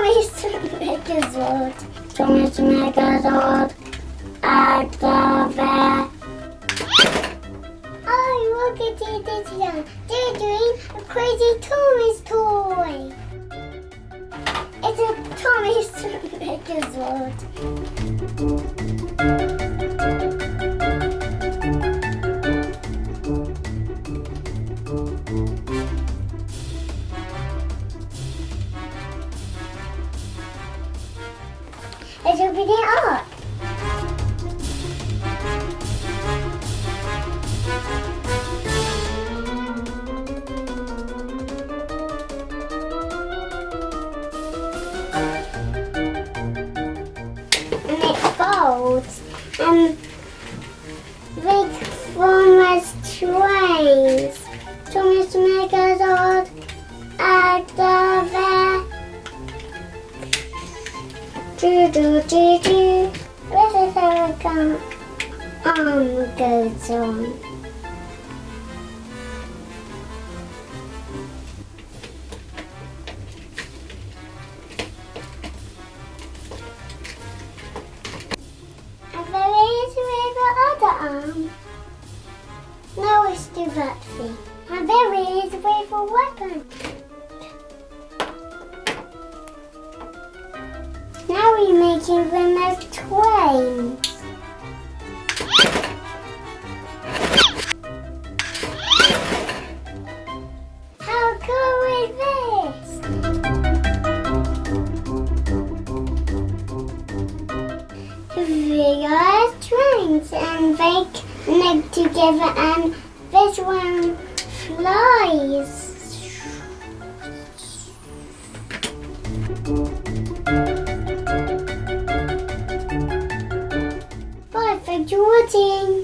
Tommy's megazord. Tommy's megazord. Ambler. Oh, look at Ditzy Ozzie. They're doing a crazy Tommy's toy. It's a Tommy's megazord. Let's open it up. And it folds and big forms trains. Tommy's megazord. Ambler. Do. This is how it goes on. And there is with the other arm. Now let's do that thing. And there is with a weapon. Now we're making them as twins. How cool is this? We are twins and they connect together and this one flies. Bye for watching.